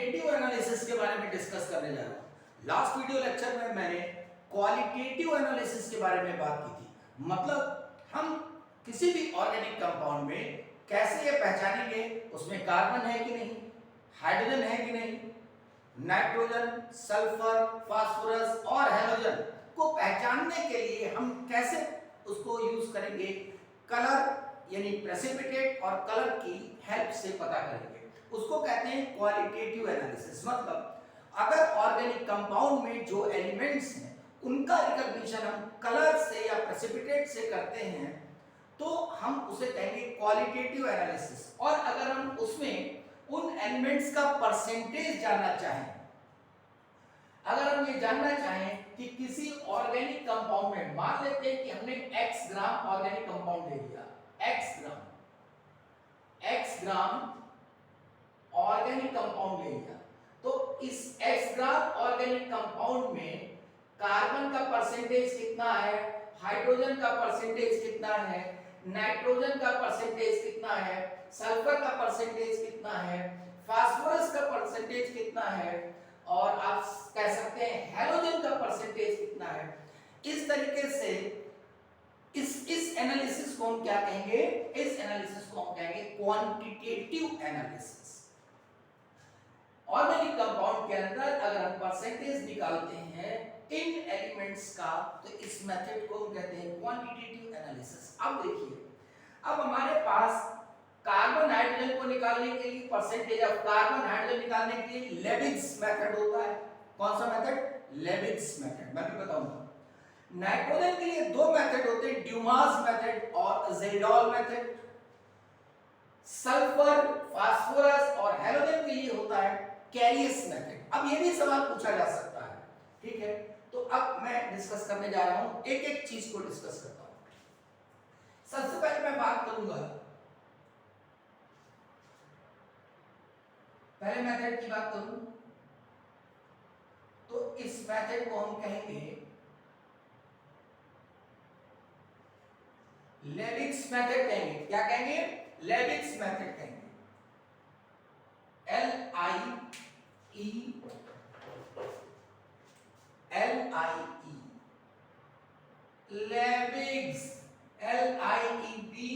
Quantitative analysis के बारे में डिस्कस करने जा रहा हूं। लास्ट वीडियो लेक्चर में मैंने क्वालिटेटिव एनालिसिस के बारे में बात की थी। मतलब हम किसी भी ऑर्गेनिक कंपाउंड में कैसे ये पहचानेंगे उसमें कार्बन है कि नहीं, हाइड्रोजन है कि नहीं, नाइट्रोजन, सल्फर, फास्फोरस और हैलोजन को पहचानने के लिए हम कैसे उसको यूज करेंगे, कलर यानी प्रेसिपिटेट और कलर की हेल्प से पता करेंगे। उसको कहते हैं क्वालिटेटिव एनालिसिस। मतलब अगर ऑर्गेनिक कंपाउंड में जो एलिमेंट्स हैं उनका रिकॉग्निशन हम कलर से या प्रेसिपिटेट से करते हैं तो हम उसे कहेंगे क्वालिटेटिव एनालिसिस। और अगर हम उसमें उन एलिमेंट्स का परसेंटेज जानना चाहें, अगर हम ये जानना चाहें कि किसी ऑर्गेनिक कंपाउंड में, मान लेते हैं कि हमने x ग्राम ऑर्गेनिक कंपाउंड ले लिया, x ग्राम ऑर्गेनिक कंपाउंड ले लिया, तो इस x ग्राम ऑर्गेनिक कंपाउंड में कार्बन का परसेंटेज कितना है, हाइड्रोजन का परसेंटेज कितना है, नाइट्रोजन का परसेंटेज कितना है, सल्फर का परसेंटेज कितना है, फास्फोरस का परसेंटेज कितना है, और आप कह सकते हैं हैलोजन का परसेंटेज कितना है। इस तरीके से इस एनालिसिस को हम क्या कहेंगे, इस एनालिसिस को हम कहेंगे क्वांटिटेटिव एनालिसिस। ऑर्गेनिक कंपाउंड के अंदर अगर हम परसेंटेज निकालते हैं इन एलिमेंट्स का तो इस मेथड को हम कहते हैं क्वांटिटेटिव एनालिसिस। अब देखिए, अब हमारे पास कार्बन हाइड्रोजन को निकालने के लिए, परसेंटेज ऑफ कार्बन हाइड्रोजन निकालने के लिए लेविग्स मेथड होता है। कौन सा मेथड? लेविग्स मेथड। मैं भी बताऊंगा। नाइट्रोजन के लिए दो मेथड होते हैं, ड्यूमास मेथड और ज़ेडॉल मेथड। सल्फर, फास्फोरस और हैलोजन के लिए होता है कैरियस मेथड। अब ये भी सवाल पूछा जा सकता है, ठीक है? तो अब मैं डिस्कस करने जा रहा हूं, एक एक चीज को डिस्कस करता हूं। सबसे पहले मैं बात करूंगा, पहले मेथड की बात करूं तो इस मेथड को हम कहेंगे लेविग्स मेथड कहेंगे। क्या कहेंगे? लेविग्स मेथड कहेंगे। L-I-E लेविग्स, L-I-E-B-I-G।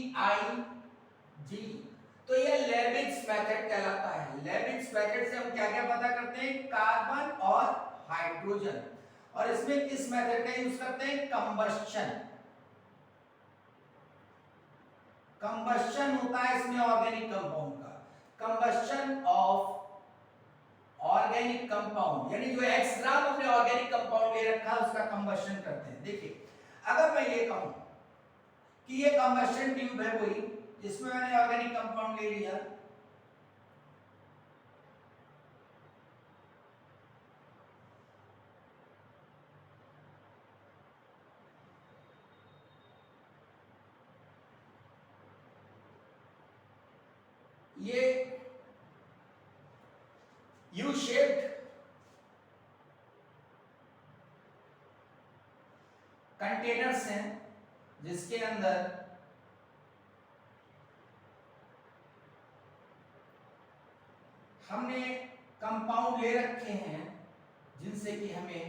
तो ये लेविग्स मेथड कहलाता है। लेविग्स मेथड से हम क्या क्या पता करते हैं? कार्बन और हाइड्रोजन। और इसमें किस मेथड का यूज करते हैं? कंबस्शन। कंबस्शन होता है इसमें ऑर्गेनिक कंपाउंड का। कंबस्शन ऑफ ऑर्गेनिक कंपाउंड, यानी जो x ग्राम अपने ऑर्गेनिक कंपाउंड ले रखा है उसका कंबस्शन करते हैं। देखिए, अगर मैं ये कहूं कि ये कंबस्शन ट्यूब है कोई, जिसमें मैंने ऑर्गेनिक कंपाउंड ले लिया, ये यू शेप्ड कंटेनर्स हैं जिसके अंदर हमने कंपाउंड ले रखे हैं जिनसे कि हमें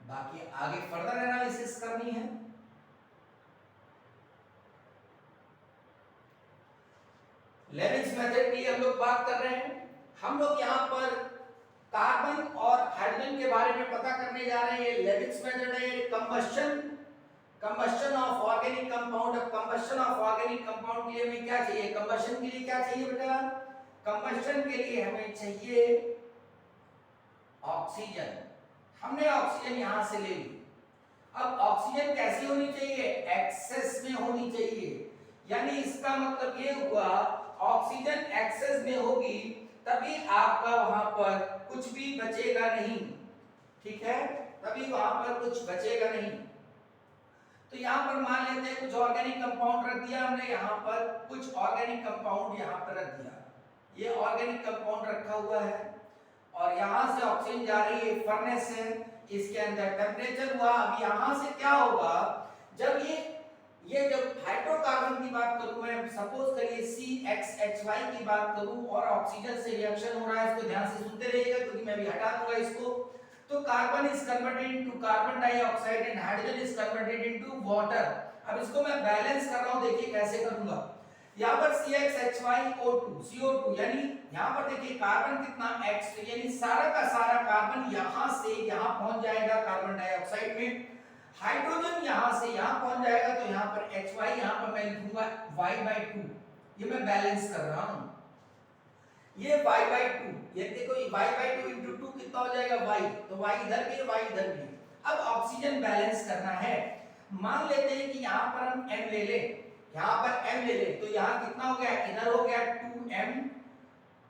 बाकी आगे फर्दर एनालिसिस करनी है। लेविग्स मेथड की हम लोग बात कर रहे हैं। हम लोग यहाँ पर कार्बन और हाइड्रोजन के बारे में पता करने जा रहे हैं। ये लेविग्स मेथड है। Combustion of organic compound. अब कंबस्शन ऑफ ऑर्गेनिक कंपाउंड के लिए हमें क्या चाहिए? कंबस्शन के लिए क्या चाहिए बेटा? कंबस्शन के लिए हमें चाहिए ऑक्सीजन। हमने ऑक्सीजन यहां से ले ली। अब ऑक्सीजन कैसी होनी चाहिए? एक्सेस में होनी चाहिए। यानी इसका मतलब ये हुआ ऑक्सीजन एक्सेस में होगी तभी आपका वहां पर कुछ भी बचेगा नहीं, ठीक है? तभी वहां पर कुछ बचेगा नहीं। तो यहां पर मान लेते हैं कुछ ऑर्गेनिक कंपाउंड रख दिया हमने, यहां पर कुछ ऑर्गेनिक कंपाउंड यहां पर रख दिया। ये ऑर्गेनिक कंपाउंड रखा हुआ है और यहां से ऑक्सीजन जा रही है, फर्नेस है, इसके अंदर टेम्परेचर हुआ। अब यहां से क्या होगा? जब ये जब हाइड्रोकार्बन की बात करूं मैं, सपोज करिए CXHY की बात करूं और ऑक्सीजन से रिएक्शन हो रहा है, इसको ध्यान से सुनते रहिएगा क्योंकि मैं भी हटा दूंगा इसको। तो carbon is converted into carbon dioxide and hydrogen is converted into water. अब इसको मैं बैलेंस कर रहा हूं, देखिए कैसे करूंगा। यहां पर CXHYO2 CO2 यानी यहां पर देखिए कार्बन कितना X, तो यानी सारा का सारा कार्बन यहां से यहां पहुंच जाएगा कार्बन डाइऑक्साइड में। हाइड्रोजन यहां से यहां पहुंच जाएगा, तो यहां पर HY, यहां पर मैं लिखूंगा Y/2। ये मैं बैलेंस कर रहा हूं, ये Y/2, ये देखो ये Y/2 into 2 कितना हो जाएगा Y, तो Y इधर भी है Y इधर भी है। अब ऑक्सीजन बैलेंस करना है। मान लेते हैं कि यहां पर हम M ले ले, यहां पर M ले ले, तो यहां कितना हो गया, इधर हो गया 2M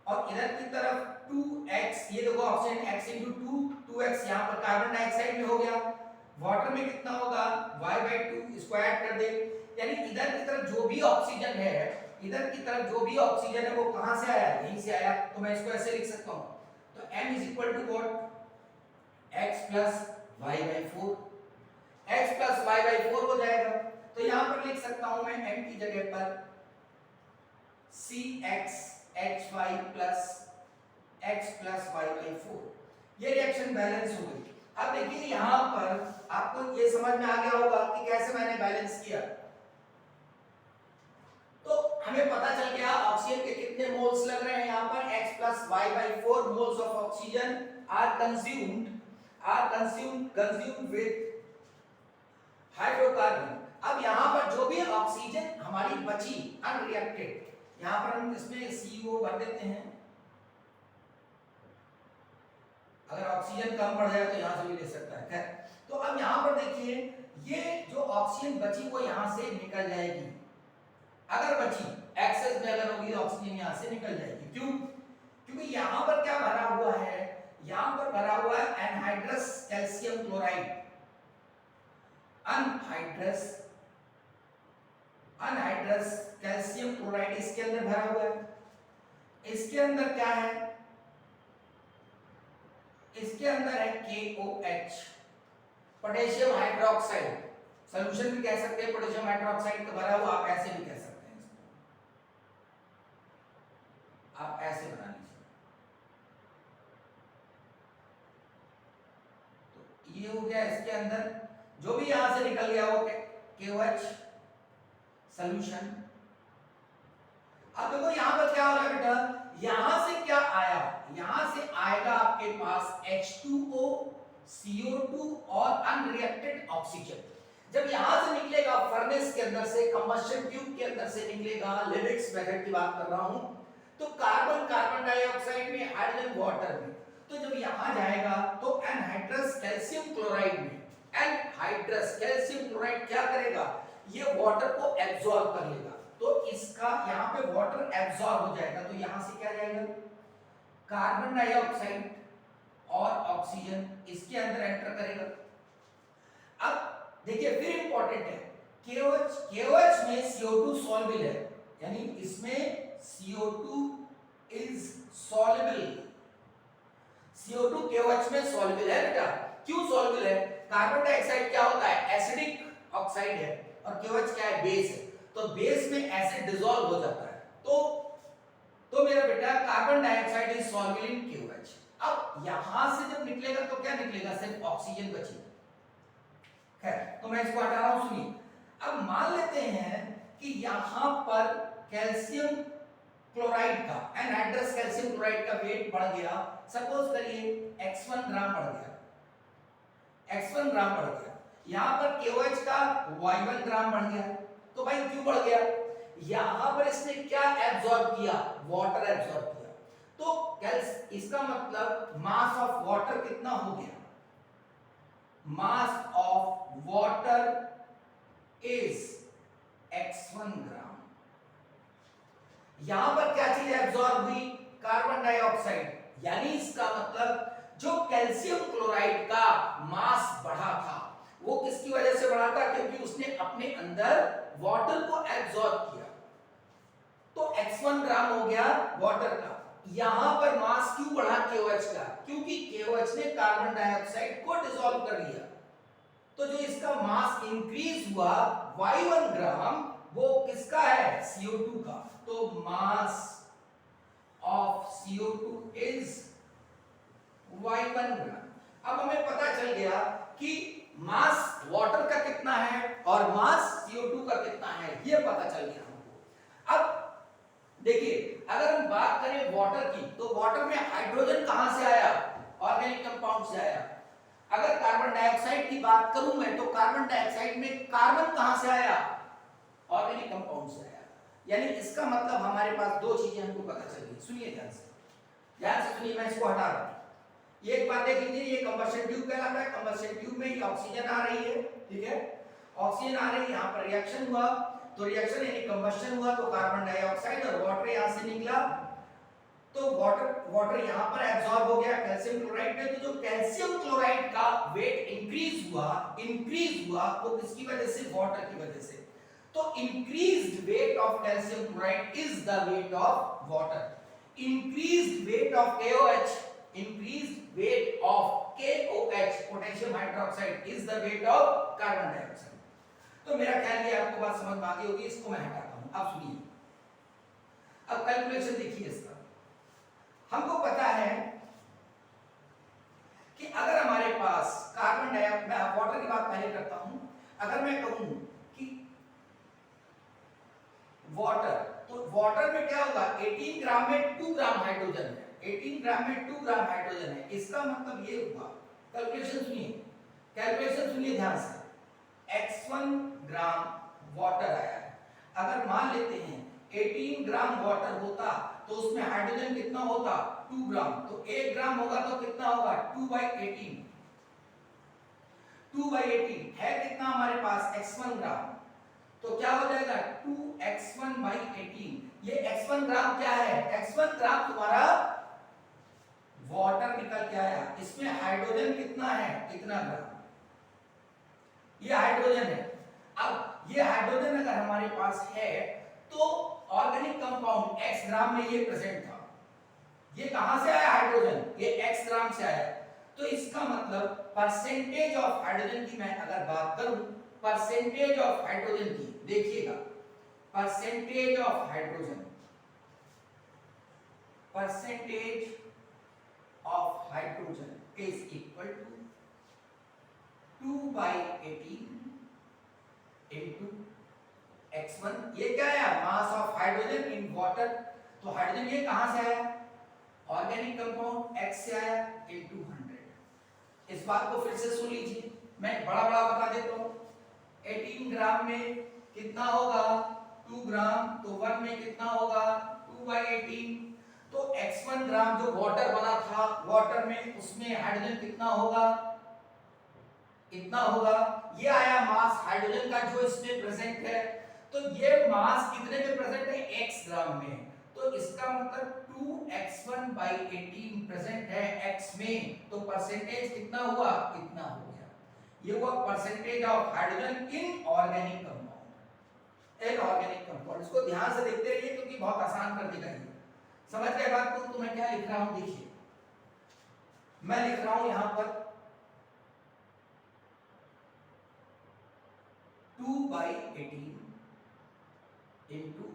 और इधर की तरफ 2X, ये देखो ऑक्सीजन X into 2 2X, यहां पर कार्बन डाइऑक्साइड में हो गया। वाटर में कितना होगा, Y/2 स्क्वायर कर दे, यानी इधर की तरफ जो भी ऑक्सीजन है, इधर की तरफ जो भी ऑक्सीजन है वो कहां से आया, यहीं से आया। तो मैं इसको ऐसे लिख सकता हूं, तो M is equal to what, X plus Y/4, X plus Y/4 हो जाएगा। तो यहां पर लिख सकता हूं मैं M की जगह पर CXHY plus X plus Y/4। ये रिएक्शन बैलेंस हो गई। अब देखिए यहां पर आपको ये समझ में आ गया होगा कि कैसे मैंने बैलेंस किया। तो हमें पता चल गया ऑक्सीजन के कितने मोल्स लग रहे हैं। यहां पर X plus Y/4 moles of oxygen are consumed with hydrocarbon. अब यहां पर जो भी ऑक्सीजन हमारी बची अनरिएक्टेड, यहां पर हम इसमें CO भर देते हैं। अगर ऑक्सीजन कम पड़ जाए तो यहां से भी ले सकता है, खैर। तो अब यहां पर देखिए ये जो ऑक्सीजन बची वो यहां से निकल जाएगी, अगर बची एक्सेस में अगर होगी ऑक्सीजन यहां से निकल जाएगी। क्यों? क्योंकि यहां पर क्या भरा हुआ है, यहां पर भरा हुआ है anhydrous calcium chloride, anhydrous calcium chloride इसके अंदर भरा हुआ है। इसके अंदर क्या है, इसके अंदर है KOH, पोटेशियम हाइड्रोक्साइड। सॉल्यूशन भी कह सकते हैं पोटेशियम हाइड्रोक्साइड का भरा हुआ, आप ऐसे भी कह सकते हैं इसको, आप ऐसे बना लीजिए। तो ये हो गया इसके अंदर, जो भी यहां से निकल गया वो KOH सॉल्यूशन। अब देखो यहां पर क्या हो रहा है बेटा, यहां से क्या आया, यहां से आएगा आपके पास H2O, CO2 और अनरिएक्टेड ऑक्सीजन। जब यहां से निकलेगा फर्नेस के अंदर से, कंबशन ट्यूब के अंदर से निकलेगा, लिविक्स मेथड की बात कर रहा हूं, तो कार्बन कार्बन डाइऑक्साइड में, हाइड्रोजन वाटर में। तो जब यहां जाएगा तो एनहाइड्रस कैल्शियम क्लोराइड में, एनहाइड्रस कैल्शियम क्लोराइड क्या करेगा, ये वाटर को एब्जॉर्ब कर लेगा। तो इसका यहां पे वाटर एब्जॉर्ब हो जाएगा, तो यहां से क्या जाएगा, कार्बन डाइऑक्साइड और ऑक्सीजन इसके अंदर एंटर करेगा। अब देखिए फिर इंपॉर्टेंट है, KOH में CO2 सॉल्युबल है, यानी इसमें CO2 is soluble, CO2 KOH में सॉल्युबल है बेटा। क्यों सॉल्युबल है, कार्बन डाइऑक्साइड क्या होता है, एसिडिक ऑक्साइड है, और KOH क्या है, बेस है। तो बेस में एसिड डिसॉल्व हो जाता है, तो मेरा बेटा carbon dioxide is soluble in KOH। अब यहां से जब निकलेगा तो क्या निकलेगा, सिर्फ ऑक्सीजन बचेगी। खैर, तो मैं इसको हटा रहा हूं, सुनिए। अब मान लेते हैं कि यहां पर कैल्शियम क्लोराइड का, एनहाइड्रस कैल्शियम क्लोराइड का वेट बढ़ गया, सपोज करिए x1 ग्राम बढ़ गया, x1 ग्राम बढ़ गया। यहां पर KOH का y1 ग्राम बढ़ गया। तो भाई क्यों बढ़ गया, यहां पर इसने क्या एब्जॉर्ब किया, वाटर एब्जॉर्ब किया। तो इसका मतलब मास ऑफ वाटर कितना हो गया, mass of water is x1 ग्राम। यहां पर क्या चीज एब्जॉर्ब हुई, कार्बन डाइऑक्साइड, यानी इसका मतलब जो कैल्शियम क्लोराइड का मास बढ़ा था वो किसकी वजह से बढ़ा था, क्योंकि उसने अपने अंदर वाटर को एब्जॉर्ब किया। तो x1 ग्राम हो गया वाटर का। यहां पर मास क्यों बढ़ा KOH का, क्योंकि KOH ने कार्बन डाइऑक्साइड को डिसॉल्व कर लिया। तो जो इसका मास इंक्रीज हुआ y1 ग्राम, वो किसका है, CO2 का। तो mass of CO2 is y1 ग्राम। अब हमें पता चल गया कि मास वाटर का कितना है और मास CO2 का कितना है, ये पता चल गया हमको। अब देखिए, अगर हम बात करें वाटर की, तो वाटर में हाइड्रोजन कहां से आया, ऑर्गेनिक कंपाउंड से आया। अगर कार्बन डाइऑक्साइड की बात करूं मैं, तो कार्बन डाइऑक्साइड में कार्बन कहां से आया, ऑर्गेनिक कंपाउंड से आया। यानी इसका मतलब हमारे पास दो चीजें हमको पता चली। सुनिए ध्यान से सुनिए, मैं इसको हटा रहा हूं। ये एक बात देख लीजिए, ये कंबशन ट्यूब कहलाता है। कंबशन ट्यूब में ये ऑक्सीजन आ रही है, ठीक है, ऑक्सीजन आ रही है, यहाँ पर रिएक्शन हुआ, तो रिएक्शन यानी कंबशन हुआ, तो कार्बन डाइऑक्साइड और वाटर यहाँ से निकला, तो वाटर यहाँ पर एब्जॉर्ब हो गया कैल्शियम क्लोराइड में। तो जो कैल्शियम क्लोराइड का वेट इंक्रीज हुआ वो किसकी वजह से, वाटर की वजह से। तो increased weight of calcium chloride is the weight of water. Increased weight of KOH, increased weight of KOH, potassium hydroxide, is the weight of carbon dioxide। तो मेरा ख्याल ये आपको बात समझ में आ गई होगी, इसको मैं हटाता हूं। अब सुनिए, अब कैलकुलेशन देखिए इसका। हमको पता है कि अगर हमारे पास कार्बन डाइऑक्साइड, मैं वाटर की बात पहले करता हूं, अगर मैं कहूं कि वाटर, तो वाटर में क्या होगा, 18 ग्राम में 2 ग्राम हाइड्रोजन है, 18 ग्राम में 2 ग्राम हाइड्रोजन है। इसका मतलब ये हुआ, कैलकुलेशन सुनिए ध्यान से, x1 ग्राम वाटर आया है। अगर मान लेते हैं 18 ग्राम वाटर होता तो उसमें हाइड्रोजन कितना होता, 2 ग्राम, तो 1 ग्राम होगा तो कितना होगा, 2/18, 2/18 है कितना हमारे पास, x1 ग्राम, तो क्या हो जाएगा 2x1/18। ये x1 ग्राम क्या है, x1 ग्राम तुम्हारा वाटर निकल के आया, इसमें हाइड्रोजन कितना है, इतना ग्राम, ये हाइड्रोजन है। अब ये हाइड्रोजन अगर हमारे पास है तो ऑर्गेनिक कंपाउंड x ग्राम में ये प्रेजेंट था, ये कहां से आया हाइड्रोजन, ये x ग्राम से आया। तो इसका मतलब परसेंटेज ऑफ हाइड्रोजन की मैं अगर बात करूं, परसेंटेज ऑफ हाइड्रोजन की देखिएगा, percentage of hydrogen, percentage of hydrogen is equal to 2/18 into x1। ये क्या है, mass of hydrogen in water. तो हाइड्रोजन ये कहां से आया, ऑर्गेनिक कंपाउंड x से आया, into 100। इस बात को फिर से सुन लीजिए, मैं बड़ा बता देता हूं। 18 ग्राम में कितना होगा, 2 ग्राम, तो 1 में कितना होगा, 2/18। तो x1 ग्राम जो वाटर बना था, वाटर में उसमें हाइड्रोजन कितना होगा, इतना होगा। ये आया मास हाइड्रोजन का जो इसमें प्रेजेंट है, तो ये मास कितने में प्रेजेंट है, x ग्राम में। तो इसका मतलब 2x1/18 प्रेजेंट है x में, तो परसेंटेज कितना हुआ, इतना हो गया। ये हुआ percentage of hydrogen in organic compound, in organic compound. इसको ध्यान से देखते रहिए क्योंकि बहुत आसान कर देगा ये। समझ गए बात को, तो मैं क्या लिख रहा हूं, देखिए मैं लिख रहा हूं यहां पर 2/18 into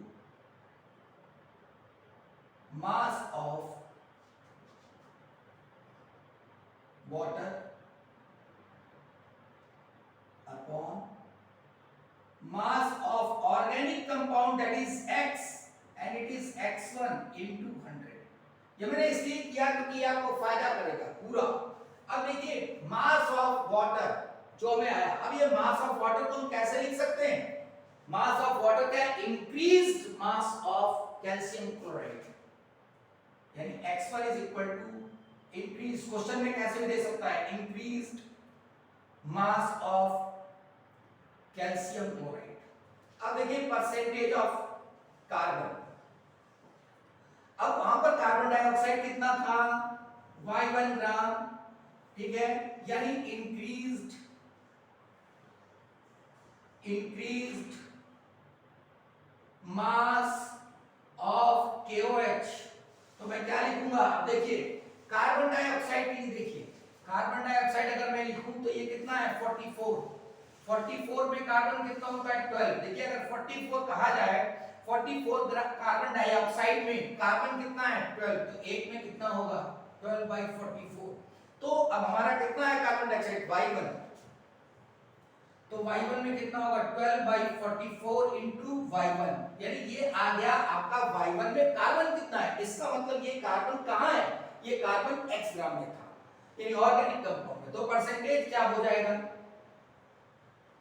mass of water upon mass of organic compound, that is x, and it is x1 into 100। ये मैंने इसलिए किया क्योंकि आपको फायदा करेगा पूरा। अब देखिए मास ऑफ वाटर जो में आया, अब ये मास ऑफ वाटर को हम कैसे लिख सकते हैं, मास ऑफ वाटर क्या है, increased mass of calcium chloride, यानी x1 is equal to increase, question में कैसे भी दे सकता है, increased mass of calcium chloride. अब देखिए परसेंटेज ऑफ कार्बन, अब वहां पर कार्बन डाइऑक्साइड कितना था, y1 ग्राम, ठीक है, यानी इंक्रीज्ड मास ऑफ KOH। तो मैं क्या लिखूंगा, अब देखिए कार्बन डाइऑक्साइड के लिए, देखिए कार्बन डाइऑक्साइड अगर मैं लिखूं तो ये कितना है, 44, 44 में कार्बन कितना होता है 12। देखिए अगर 44 कहा जाए 44 कार्बन डाइऑक्साइड में कार्बन कितना है 12, तो एक में कितना होगा 12/44। तो अब हमारा कितना है कार्बन डाइऑक्साइड Y1, तो Y1 में कितना होगा 12/44 इंटू Y1, यानी ये आ गया आपका Y1 में कार्बन कितना है। इसका मतलब ये कार्बन कहाँ है, ये कार्बन X ग्राम में था, यानी ऑर्गेनिक कंपाउंड में। तो परसेंटेज क्या हो जाएगा,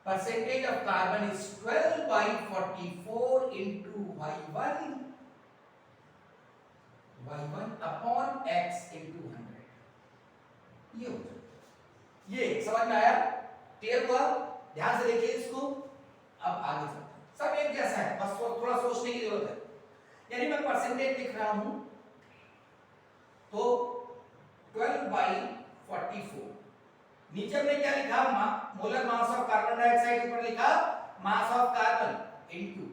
percentage of carbon is 12/44 into Y1 upon X into 100। ये हो जाएगा। ये समझ में आया, क्लियर हुआ, ध्यान से देखिए इसको। अब आगे चलते हैं, सब एक जैसा है, बस थोड़ा सोचने की जरूरत है। यानी मैं परसेंटेज लिख रहा हूं तो 12/44, नीचे में क्या लिखा molar mass of carbon dioxide, ऊपर लिखा mass of carbon into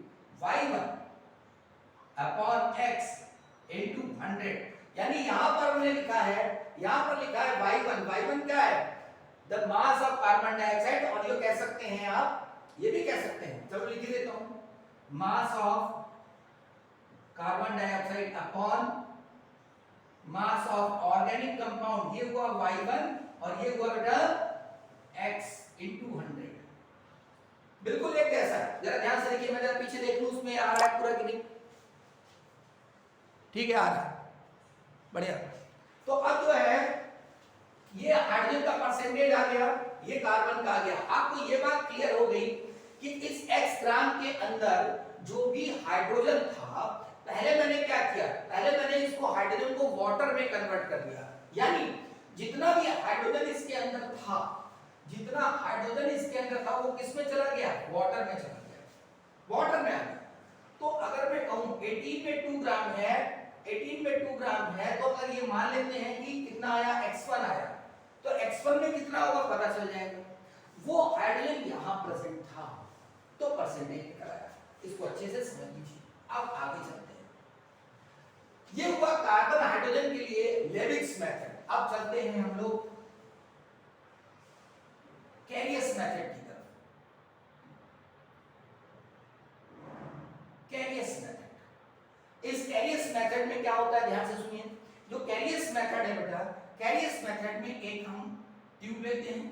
Y1 upon X into 100। यानी यहां पर हमने लिखा है, यहां पर लिखा है Y1 क्या है the mass of carbon dioxide, और ये कह सकते हैं आप, ये भी कह सकते हैं, चलो लिख देता हूं mass of carbon dioxide upon mass of organic compound, ये हुआ Y1 और ये हुआ बेटा X इंटू 100। बिल्कुल एक जैसा है, जरा ध्यान से देखिए, मैं जरा पीछे देख लूं उसमें आ रहा है पूरा कि नहीं, ठीक है आ रहा है, बढ़िया। तो अब जो है ये हाइड्रोजन का परसेंटेज आ गया, ये कार्बन का आ गया। आपको ये बात क्लियर हो गई कि इस X ग्राम के अंदर जो भी हाइड्रोजन था, पहले मैंने क्या किया, पहले मैंने इसको हाइड्रोजन को वाटर में कन्वर्ट कर दिया, यानी जितना भी हाइड्रोजन इसके अंदर था, जितना हाइड्रोजन इसके अंदर था वो किस में चला गया, वाटर में चला गया, वाटर में आ गया। तो अगर मैं कहूं 18 में 2 ग्राम है, 18 में 2 ग्राम है, तो अगर ये मान लेते हैं कि कितना आया X1 आया, तो X1 में कितना होगा पता चल जाएगा। वो हाइड्रोजन यहां प्रेजेंट था तो परसेंटेज निकल आया। इसको अच्छे से समझ लीजिए। अब आगे चलते हैं, ये हुआ कार्बन हाइड्रोजन के लिए लेविस मेथड। अब चलते हैं हम लोग कैरियस मेथड की तरफ। कैरियस मेथड, इस कैरियस मेथड में क्या होता है, ध्यान से सुनिए। जो कैरियस मेथड है बेटा, कैरियस मेथड में एक हम ट्यूब लेते हैं,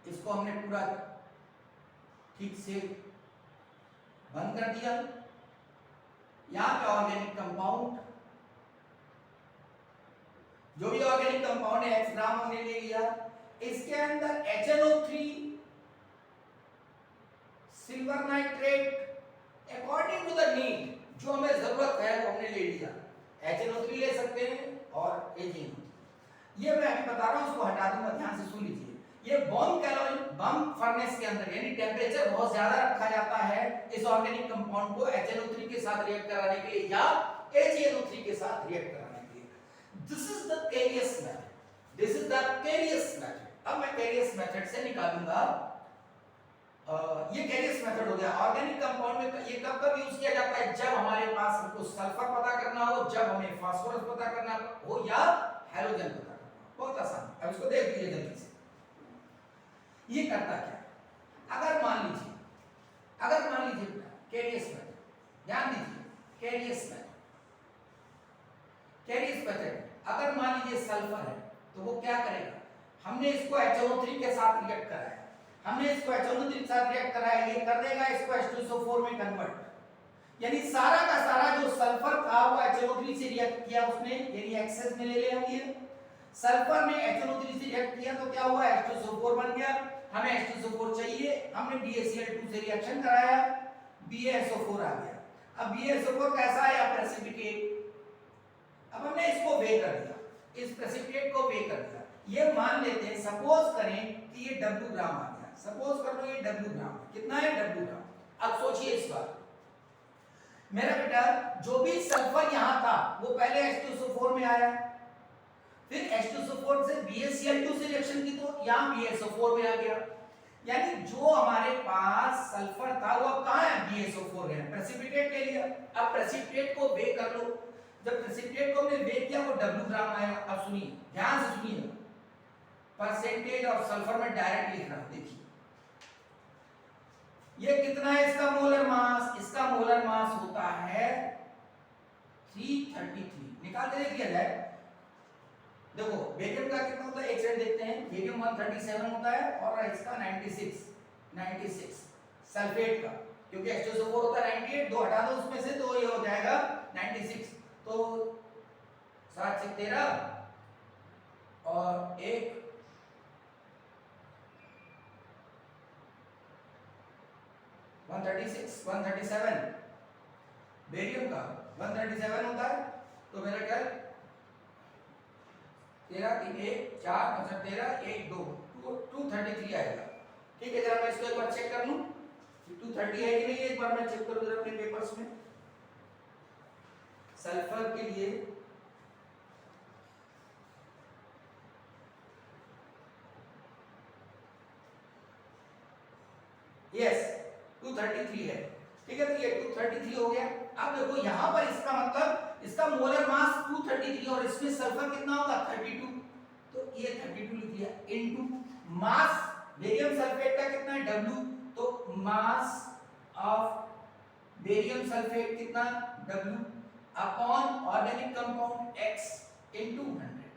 इसको हमने पूरा ठीक से बंद कर दिया। यहां पे ऑर्गेनिक कंपाउंड, जो भी ऑर्गेनिक कंपाउंड है X ग्राम हमने ले लिया, इसके अंदर HNO3 silver nitrate according to the need, जो हमें जरूरत है वो हमने ले लिया। HNO3 ले सकते हैं और AgNO3, ये मैं अभी बता रहा हूं, उसको हटा दूंगा, ध्यान से सुन लीजिए। ये बम फर्नेस के अंदर, यानी टेम्परेचर बहुत ज्यादा रखा जाता है इस ऑर्गेनिक कंपाउंड को HNO3 के साथ रिएक्ट कराने के लिए या AgNO3 के साथ रिएक्ट कराने के लिए। This is the Carius method, this is the Carius method. अब मैं कैरियस मेथड से निकालूंगा, ये कैरियस मेथड हो गया। ऑर्गेनिक कंपाउंड में ये कब कब यूज किया जाता है, जब हमारे पास हमको सल्फर पता करना हो, जब हमें फास्फोरस पता करना हो, या हैलोजन पता करना हो। बहुत आसान। अब इसको देख लीजिए जल्दी से, ये करता क्या। अगर मान लीजिए कैरियस मेथड, ध्यान दीजिए, कैरियस मेथड, अगर मान लीजिए सल्फर है तो वो क्या करेगा, हमने इसको HNO3 के साथ रिएक्ट कराया, ये कर देगा इसको H2SO4 में कन्वर्ट, यानी सारा का सारा जो सल्फर था वो HNO3 से रिएक्ट किया उसने, यानी एक्सेस में ले लिया। ये सल्फर ने HNO3 से रिएक्ट किया तो क्या हुआ, H2SO4 बन गया। हमें H2SO4 चाहिए, हमने BaCl2 से रिएक्शन कराया, BaSO4 आ गया। अब BaSO4 कैसा आया, प्रेसिपिटेट। अब हमने इसको वे कर दिया, इस प्रेसिपिटेट को वे कर दिया। ये मान लेते हैं, सपोज करें कि ये W ग्राम आ गया, सपोज कर लो ये W ग्राम, कितना है W ग्राम। अब सोचिए इस बार, मेरा बेटा जो भी सल्फर यहां था वो पहले H2SO4 में आया, फिर H2SO4 से BaCl2 से रिएक्शन की तो यहां BaSO4 में आ गया, यानी जो हमारे पास सल्फर था वो अब कहां है, BaSO4 है, प्रेसिपिटेट ले लिया। अब प्रेसिपिटेट को वे कर लो, जब प्रेसिपिटेट को हमने वेट किया वो W ग्राम आया। अब सुनिए, ध्यान से सुनिए, परसेंटेज ऑफ सल्फर में डायरेक्ट लिख रहा हूं। देखिए ये कितना है इसका मोलर मास, इसका मोलर मास होता है 333। निकाल के देख लिया जाए। देखो बेरियम का कितना होता है, एक साइड देखते हैं, बेरियम 137 होता है और इसका 96 सल्फेट का, क्योंकि H2SO4 होता है 98, दो हटा दो उसमें से तो ये हो जाएगा 96। तो 7 से 13 और एक 137 बेरियम का 137 होता है। तो मेरा क्या 13 3 1 4 5 13 1 2 233 आएगा। ठीक है, जरा मैं इसको एक बार चेक कर लूं 230 है कि नहीं, एक बार मैं चेक करूं जरा अपने पेपर्स में। सल्फर के लिए यस 233 है। ठीक है, तो ये 233 हो गया। अब देखो यहां पर इसका मतलब इसका मोलर मास 233 और इसमें सल्फर कितना होगा 32, तो ये 32 लिख दिया इनटू मास बेरियम सल्फेट का कितना है W, तो मास ऑफ बेरियम सल्फेट कितना W upon organic compound X into 100।